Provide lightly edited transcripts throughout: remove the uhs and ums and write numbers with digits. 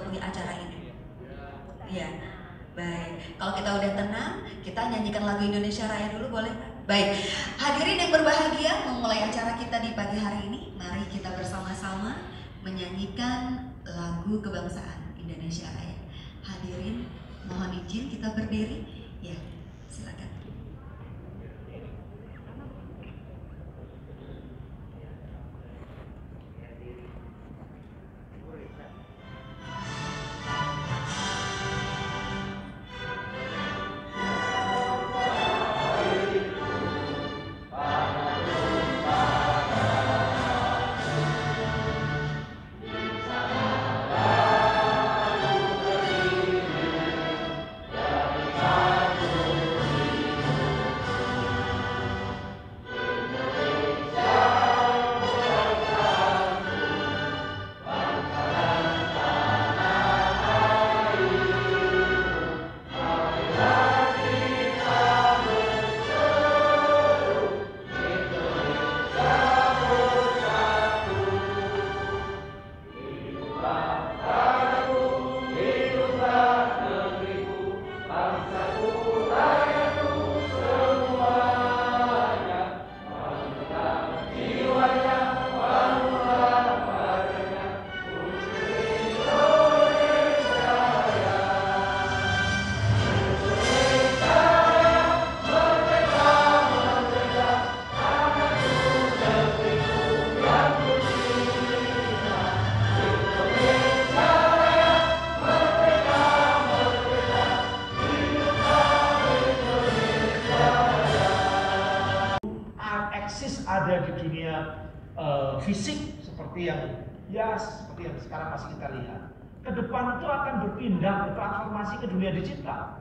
memenuhi acara ini? Iya, baik. Kalau kita udah tenang, kita nyanyikan lagu Indonesia Raya dulu, boleh? Baik, hadirin yang berbahagia, memulai acara kita di pagi hari ini, mari kita bersama-sama menyanyikan lagu kebangsaan Indonesia Raya. Hadirin, mohon izin kita berdiri. Ya, silakan. Ada di dunia fisik seperti yang sekarang masih kita lihat. Ke depan itu akan berpindah bertransformasi ke dunia digital.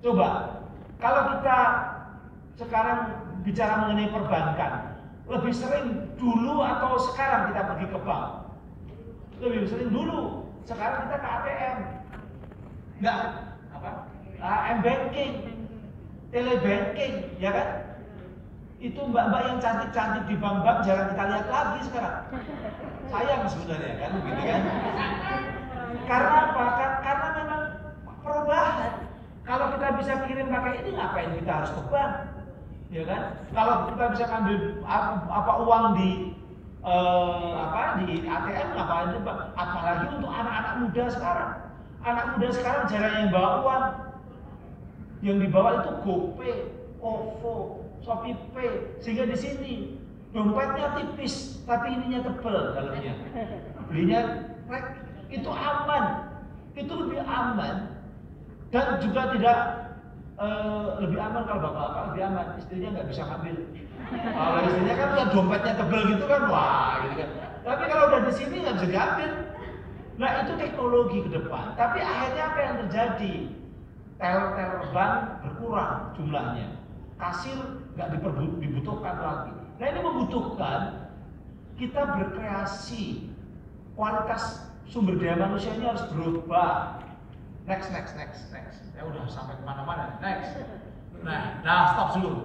Coba kalau kita sekarang bicara mengenai perbankan, lebih sering dulu atau sekarang kita pergi ke bank? Lebih sering dulu, sekarang kita ke ATM. Enggak apa? M-banking, telebanking, ya kan? Itu mbak-mbak yang cantik-cantik di bank-bank jarang kita lihat lagi sekarang. Sayang sebenarnya kan, begitu kan? Karena apa? Karena memang perubahan. Kalau kita bisa kirim pakai ini, ngapain kita harus ke bank? Ya kan? Kalau kita bisa ambil uang di ATM, ngapain itu? Apalagi untuk anak-anak muda sekarang. Anak muda sekarang jarang yang bawa uang. Yang dibawa itu GoPay, OVO, ShopeePay, sehingga di sini dompetnya tipis tapi ininya tebal dalamnya. Belinya itu aman, itu lebih aman dan juga tidak lebih aman kalau bapak-bapak lebih aman, istrinya nggak bisa ngambil. Kalau istrinya kan lihat dompetnya tebal gitu kan, wah gitu kan. Tapi kalau udah di sini nggak bisa diambil. Nah itu teknologi ke depan. Tapi akhirnya apa yang terjadi? Teller bank berkurang jumlahnya. Kasir nggak dibutuhkan lagi. Nah ini membutuhkan kita berkreasi, kualitas sumber daya manusianya harus berubah. Next. Ya udah sampai kemana-mana. Next. Nah stop dulu.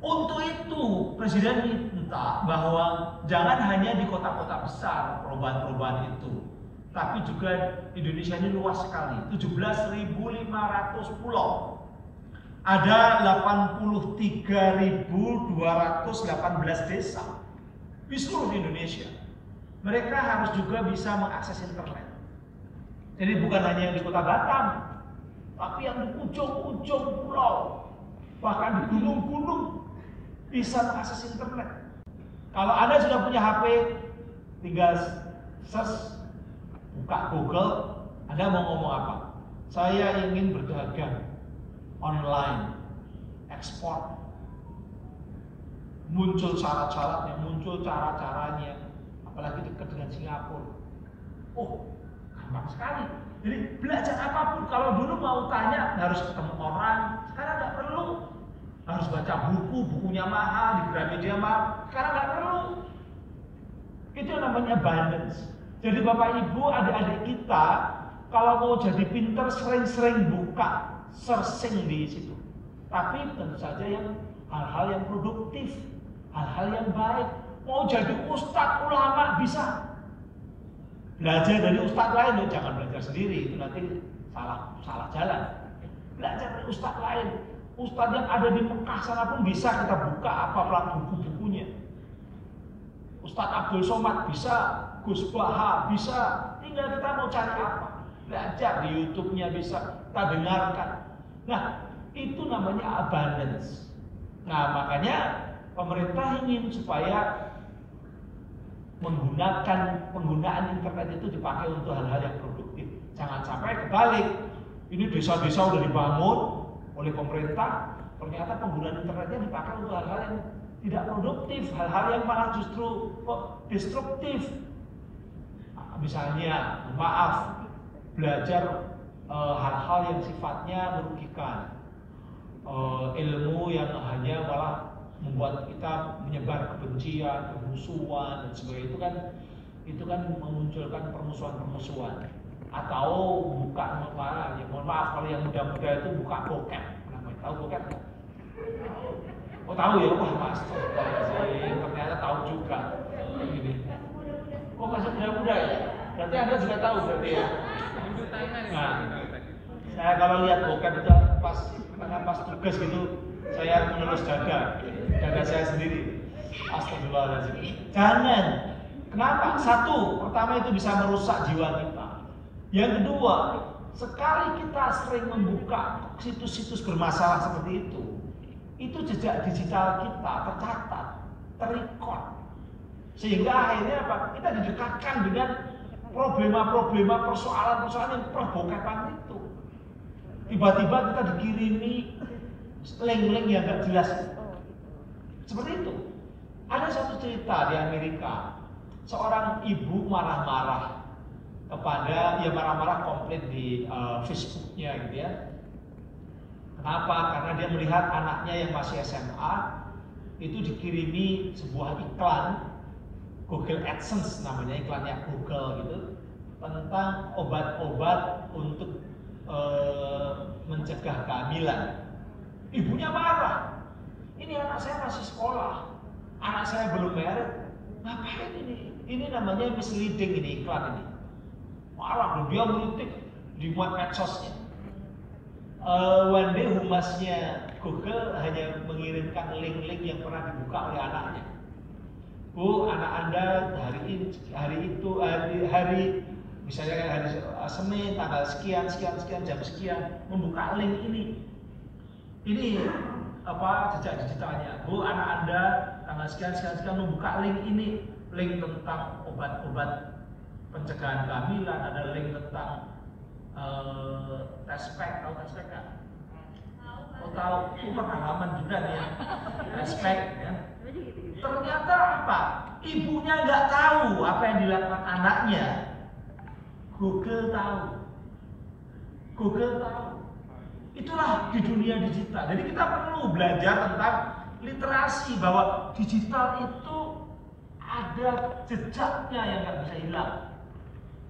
Untuk itu Presiden minta bahwa jangan hanya di kota-kota besar perubahan-perubahan itu, tapi juga Indonesia ini luas sekali, 17.500 pulau. Ada 83.218 desa di seluruh Indonesia. Mereka harus juga bisa mengakses internet. Jadi bukan hanya yang di kota Batam, tapi yang di ujung-ujung pulau, bahkan di gunung-gunung bisa mengakses internet. Kalau Anda sudah punya HP, tinggal search, buka Google, Anda mau ngomong apa? Saya ingin berdagang online, ekspor. Muncul syarat-syaratnya, muncul cara-caranya, apalagi dekat dengan Singapura. Oh, gampang sekali. Jadi belajar apapun, kalau dulu mau tanya harus ketemu orang, sekarang nggak perlu. Harus baca buku, bukunya mahal, di Gramedia mahal, sekarang nggak perlu. Itu namanya abundance. Jadi Bapak Ibu, adik-adik kita, kalau mau jadi pinter sering-sering buka, searching di situ. Tapi tentu saja yang hal-hal yang produktif, hal-hal yang baik. Mau jadi ustadz, ulama bisa. Belajar dari ustadz lain, loh, jangan belajar sendiri, itu nanti salah jalan. Belajar dari ustadz lain. Ustadz yang ada di Mekah sana pun bisa kita buka apa buku-bukunya. Ustadz Abdul Somad bisa, Gus Baha bisa, tinggal kita mau cari apa. Belajar di YouTube-nya bisa, kita dengarkan. Nah, itu namanya abundance. Nah, makanya pemerintah ingin supaya penggunaan internet itu dipakai untuk hal-hal yang produktif. Jangan sampai kebalik. Ini desa-desa udah dibangun oleh pemerintah, ternyata penggunaan internetnya dipakai untuk hal-hal yang tidak produktif, hal-hal yang malah justru destruktif. Misalnya, maaf, belajar hal-hal yang sifatnya merugikan, ilmu yang hanya malah membuat kita menyebar kebencian, kemusuhan dan sebagainya, itu kan memunculkan permusuhan-permusuhan. Atau buka ya mohon maaf kalau yang muda-muda itu buka bokep. Namanya tahu bokep? Oh tahu ya, wah mas, ternyata tahu juga. Gini. Oh masih muda-muda ya? Berarti Anda juga tahu berarti ya? Nah, saya kalau lihat bokep itu pas tugas gitu, saya menelus dada saya sendiri. Astagfirullahaladzim. Jangan. Kenapa? Satu, pertama itu bisa merusak jiwa kita. Yang kedua, sekali kita sering membuka situs-situs bermasalah seperti itu jejak digital kita tercatat, terrecord. Sehingga akhirnya apa? Kita didekatkan dengan problema-problema, persoalan-persoalan yang perbokepan itu. Tiba-tiba kita dikirimi link-link yang gak jelas. Seperti itu. Ada satu cerita di Amerika, seorang ibu marah-marah marah-marah komplit di Facebooknya gitu ya. Kenapa? Karena dia melihat anaknya yang masih SMA itu dikirimi sebuah iklan Google AdSense namanya, iklannya Google gitu, tentang obat-obat untuk mencegah kehamilan. Ibunya marah. Ini anak saya masih sekolah, anak saya belum married, ngapain ini? Ini namanya misleading ini iklan ini. Marah, dia mengutip di medsosnya. One day humasnya Google hanya mengirimkan link-link yang pernah dibuka oleh anaknya. Bu, anak Anda hari misalnya hari Senin tanggal sekian jam sekian membuka link ini. Ini jejak digitalnya. Bu, anak Anda tanggal sekian membuka link ini, link tentang obat-obat pencegahan kehamilan, ada link tentang respect, tahu respect kan? Oh tahu, itu pengalaman juga nih ya, respect ya. Ternyata apa? Ibunya nggak tahu apa yang dilakukan anaknya. Google tahu. Itulah di dunia digital. Jadi kita perlu belajar tentang literasi bahwa digital itu ada jejaknya yang nggak bisa hilang.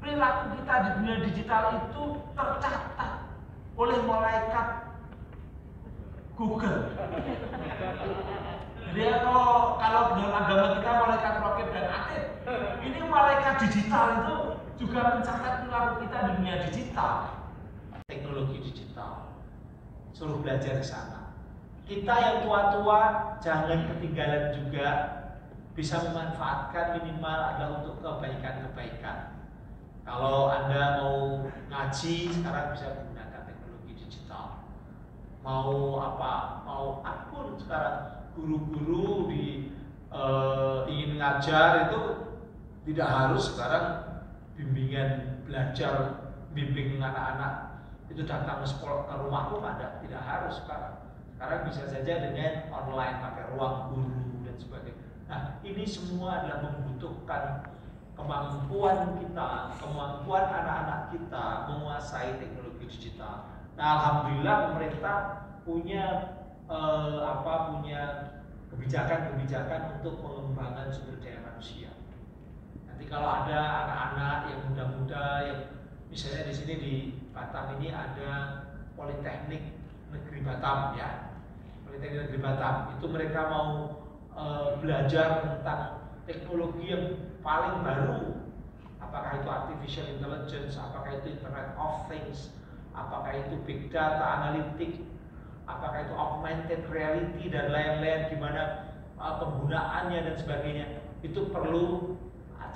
Perilaku kita di dunia digital itu tercatat oleh malaikat Google. Jadi kalau dalam agama kita malaikat Raqib dan Atid, ini malaikat digital itu juga mencatat perilaku kita di dunia digital. Teknologi digital, suruh belajar di sana. Kita yang tua-tua jangan ketinggalan juga, bisa memanfaatkan minimal adalah untuk kebaikan-kebaikan. Kalau Anda mau ngaji sekarang bisa menggunakan teknologi digital. Mau apapun sekarang, guru-guru ingin ngajar itu tidak harus sekarang bimbingan belajar, bimbing anak-anak itu datang ke rumah tidak harus sekarang. Sekarang bisa saja dengan online pakai ruang guru dan sebagainya. Nah, ini semua adalah membutuhkan kemampuan kita, kemampuan anak-anak kita menguasai teknologi digital. Nah, alhamdulillah pemerintah punya punya kebijakan-kebijakan untuk pengembangan sumber daya manusia. Nanti kalau ada anak-anak yang muda-muda yang misalnya di sini di Batam ini ada Politeknik Negeri Batam ya. Politeknik Negeri Batam itu mereka mau belajar tentang teknologi yang paling baru, apakah itu artificial intelligence, apakah itu Internet of Things, apakah itu big data analytic, apakah itu augmented reality dan lain-lain, gimana penggunaannya dan sebagainya. Itu perlu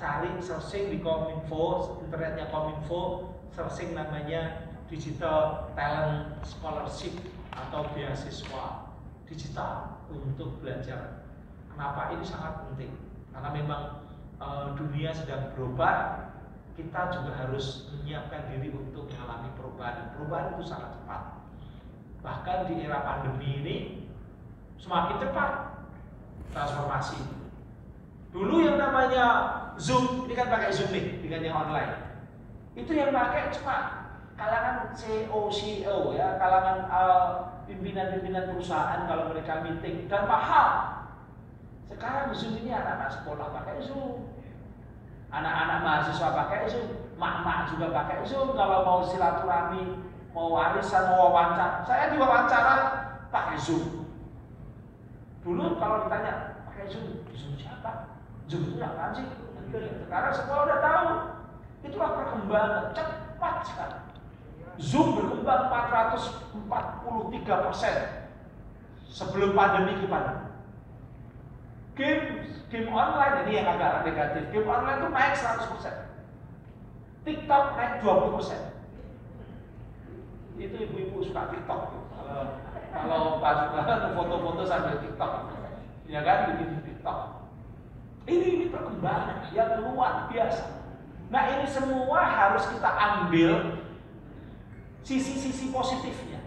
cari searching di Kominfo, internetnya Kominfo, searching namanya Digital Talent Scholarship atau beasiswa digital untuk belajar. Kenapa ini sangat penting? Karena memang dunia sedang berubah, kita juga harus menyiapkan diri untuk mengalami perubahan. Perubahan itu sangat cepat. Bahkan di era pandemi ini semakin cepat transformasi. Dulu yang namanya Zoom, ini kan pakai Zoom nih dengan yang online. Itu yang pakai cuma kalangan CEO ya, kalangan pimpinan-pimpinan perusahaan kalau mereka meeting, dan mahal. Sekarang Zoom ini anak-anak sekolah pakai Zoom, anak-anak mahasiswa pakai Zoom, mak-mak juga pakai Zoom. Kalau mau silaturahmi, mau warisan, mau wawancara, saya diwawancara pakai Zoom. Dulu kalau ditanya pakai Zoom, Zoom siapa? Zoom itu apaan sih? Sekarang semua udah tahu. Itulah perkembangan cepat sekali. Zoom berkembang 443% sebelum pandemi ke pandemi. Game online ini yang agak negatif. Game online itu naik 100%. TikTok naik 20%. Itu ibu-ibu suka TikTok. Kalau pas foto-foto sambil TikTok, ya kan, bikin TikTok. Ini perkembangan yang luar biasa. Nah, ini semua harus kita ambil sisi-sisi positifnya.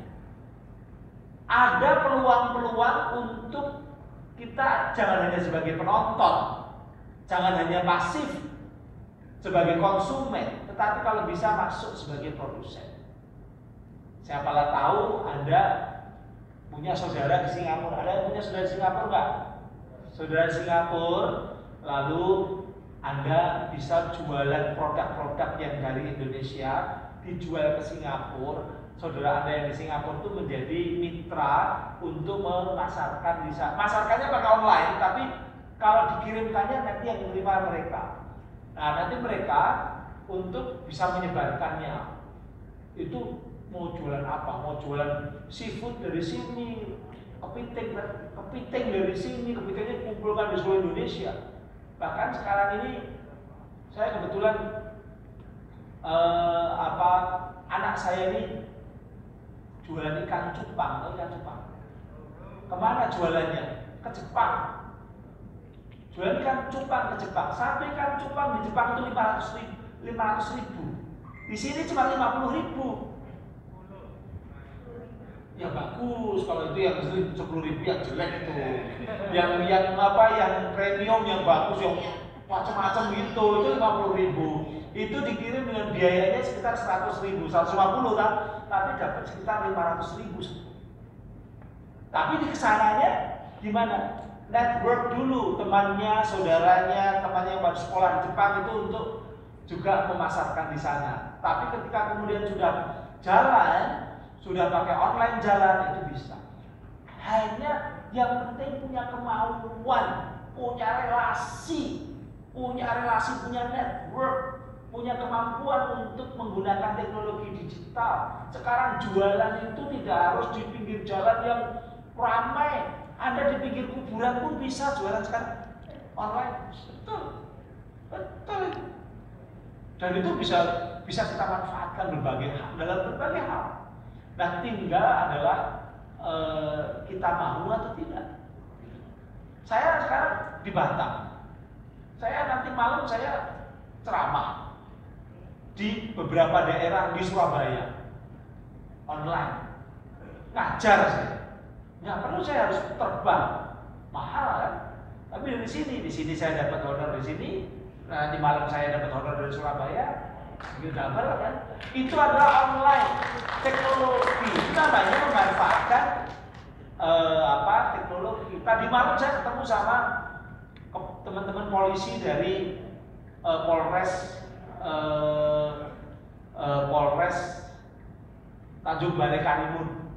Ada peluang-peluang untuk kita jangan hanya sebagai penonton, jangan hanya pasif sebagai konsumen, tetapi kalau bisa masuk sebagai produsen. Siapalah tahu Anda punya saudara di Singapura. Ada yang punya saudara di Singapura nggak? Saudara di Singapura, lalu Anda bisa jualan produk-produk yang dari Indonesia dijual ke Singapura. Saudara Anda yang di Singapura itu menjadi mitra untuk memasarkan di sana. Masarkannya pakai online, tapi kalau dikirimkannya nanti yang menerima mereka. Nah, nanti mereka untuk bisa menyebarkannya. Itu mau jualan apa? Mau jualan seafood dari sini, kepiting dari sini, kepitingnya dikumpulkan di seluruh Indonesia. Bahkan sekarang ini saya kebetulan anak saya ini jualan ikan cupang, ikan cupang. Kemana jualannya? Ke Jepang. Jualan ikan cupang ke Jepang. Satu ikan cupang di Jepang itu 500 ribu. Di sini cuma 50 ribu. Ya bagus, kalau itu yang 10 ribu yang jelek itu. Yang premium yang bagus, yang macam-macam gitu, itu 50 ribu. Itu dikirim dengan biayanya sekitar 100 ribu, 150 kan, tapi dapat sekitar 500 ribu. Tapi di kesananya gimana? Network dulu, temannya, saudaranya, temannya yang baru sekolah di Jepang itu untuk juga memasarkan di sana. Tapi ketika kemudian sudah jalan, sudah pakai online jalan, itu bisa. Hanya yang penting punya kemauan, punya relasi, punya network, punya kemampuan untuk menggunakan teknologi digital. Sekarang jualan itu tidak harus di pinggir jalan yang ramai. Anda di pinggir kuburan pun bisa jualan sekarang online. Betul. Dan itu bisa kita manfaatkan dalam berbagai hal. Nah, tinggal adalah kita mau atau tidak. Saya sekarang di Batam. Saya nanti malam saya ceramah di beberapa daerah di Surabaya online, ngajar saya. Nggak perlu saya harus terbang, mahal kan? Tapi di sini saya dapat honor di sini. Nanti malam saya dapat honor dari Surabaya, double kan? Itu adalah online teknologi. Itu namanya memanfaatkan teknologi. Tadi malam saya ketemu sama teman-teman polisi dari Polres Tanjung Balai Karimun.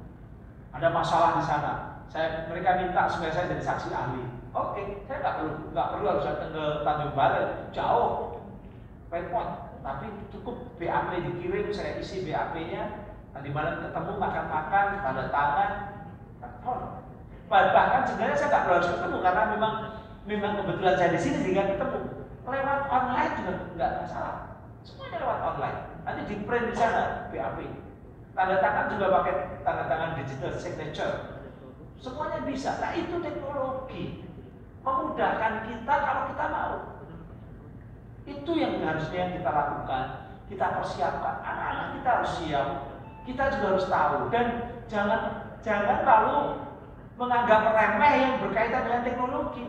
Ada masalah di sana. Mereka minta supaya saya jadi saksi ahli. Oke, saya nggak perlu harus datang ke Tanjung Balai, jauh, Red Point. tapi cukup BAP dikirim, saya isi BAP-nya, nanti malam ketemu, makan-makan, tanda tangan, telepon. Bahkan sebenarnya saya nggak harus ketemu karena memang kebetulan saya di sini sehingga ketemu. Lewat online juga nggak masalah, semuanya lewat online. Nanti di print di sana BAP. Tanda tangan juga pakai tanda tangan digital signature. Semuanya bisa. Nah itu teknologi memudahkan kita kalau kita mau. Itu yang harusnya kita lakukan, kita persiapkan. Anak-anak kita harus siap, kita juga harus tahu, dan jangan lalu menganggap remeh yang berkaitan dengan teknologi.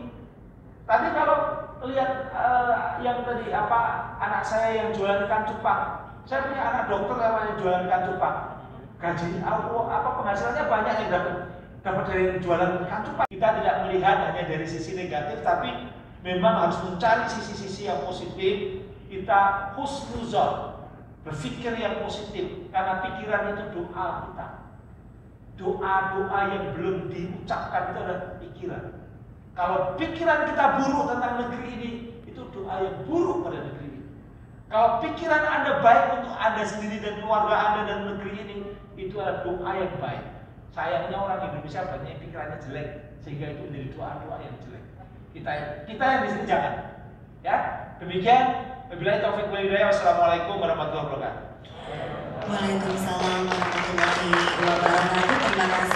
Tadi kalau lihat yang tadi anak saya yang jualan ikan cupang, saya punya anak dokter yang jualan ikan cupang, gaji penghasilannya banyak yang dapat dari jualan ikan cupang. Kita tidak melihat hanya dari sisi negatif, tapi memang harus mencari sisi-sisi yang positif. Kita husnuzon, berpikir yang positif, karena pikiran itu doa kita. Doa-doa yang belum diucapkan itu adalah pikiran. Kalau pikiran kita buruk tentang negeri ini, itu doa yang buruk pada negeri ini. Kalau pikiran Anda baik untuk Anda sendiri dan keluarga Anda dan negeri ini, itu adalah doa yang baik. Sayangnya orang Indonesia banyak yang pikirannya jelek, sehingga itu menjadi doa-doa yang jelek. Kita yang di sini jangan. Ya, demikian. Wabillahi taufiq wal hidayah. Wassalamualaikum warahmatullahi wabarakatuh. Waalaikumsalam warahmatullahi wabarakatuh. Terima kasih.